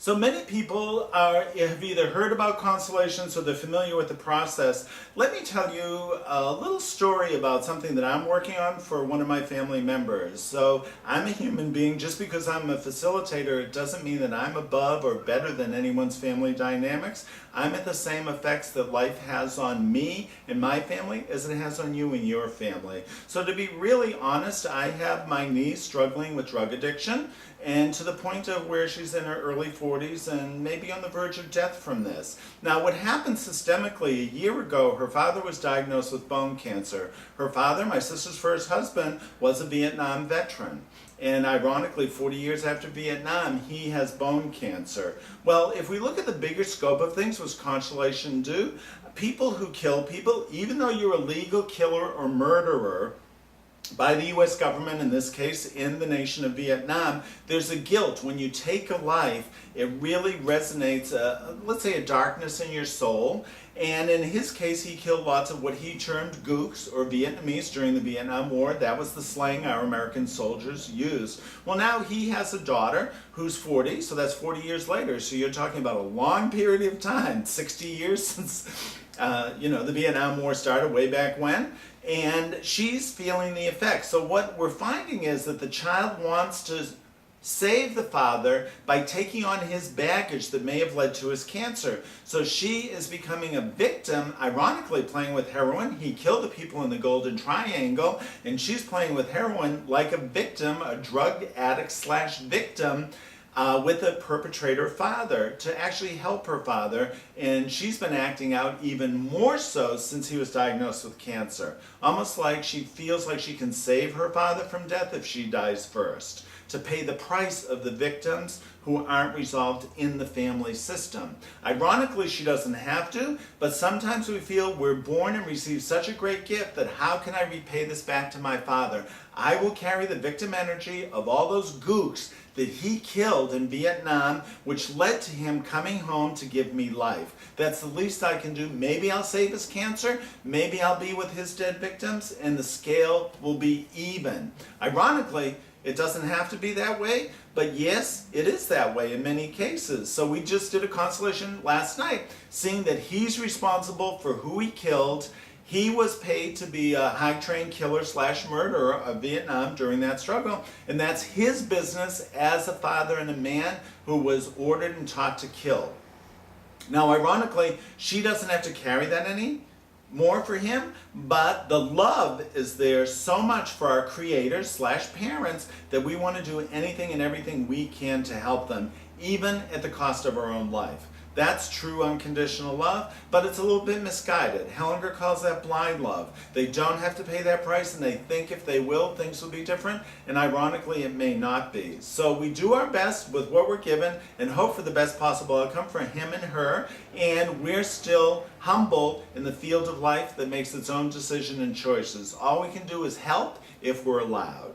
So many people have either heard about Constellation, so they're familiar with the process. Let me tell you a little story about something that I'm working on for one of my family members. So I'm a human being. Just because I'm a facilitator, it doesn't mean that I'm above or better than anyone's family dynamics. I'm at the same effects that life has on me and my family as it has on you and your family. So to be really honest, I have my niece struggling with drug addiction, and to the point of where she's in her early 40s and maybe on the verge of death from this. Now, what happened systemically, a year ago, her father was diagnosed with bone cancer. Her father, my sister's first husband, was a Vietnam veteran. And ironically, 40 years after Vietnam, he has bone cancer. Well, if we look at the bigger scope of things, what's Constellation do? People who kill people, even though you're a legal killer or murderer, by the U.S. government, in this case, in the nation of Vietnam, there's a guilt. When you take a life, it really resonates, let's say, a darkness in your soul. And in his case, he killed lots of what he termed gooks, or Vietnamese, during the Vietnam War. That was the slang our American soldiers used. Well, now he has a daughter who's 40, so that's 40 years later. So you're talking about a long period of time, 60 years since the Vietnam War started way back when. And she's feeling the effects. So what we're finding is that the child wants to save the father by taking on his baggage that may have led to his cancer. So she is becoming a victim, ironically playing with heroin. He killed the people in the Golden Triangle, and she's playing with heroin like a victim, a drug addict / victim, with a perpetrator father to actually help her father, and she's been acting out even more so since he was diagnosed with cancer. Almost like she feels like she can save her father from death if she dies first, to pay the price of the victims who aren't resolved in the family system. Ironically, she doesn't have to, but sometimes we feel we're born and receive such a great gift that how can I repay this back to my father? I will carry the victim energy of all those gooks that he killed in Vietnam, which led to him coming home to give me life. That's the least I can do. Maybe I'll save his cancer, maybe I'll be with his dead victims, and the scale will be even. Ironically, it doesn't have to be that way, but yes, it is that way in many cases. So we just did a constellation last night, seeing that he's responsible for who he killed. He was paid to be a high-trained killer / murderer of Vietnam during that struggle, and that's his business as a father and a man who was ordered and taught to kill. Now, ironically, she doesn't have to carry that any more for him, but the love is there so much for our creators / parents that we want to do anything and everything we can to help them, even at the cost of our own life. That's true unconditional love, but it's a little bit misguided. Hellinger calls that blind love. They don't have to pay that price, and they think if they will, things will be different, and ironically, it may not be. So we do our best with what we're given and hope for the best possible outcome for him and her, and we're still humble in the field of life that makes its own decision and choices. All we can do is help if we're allowed.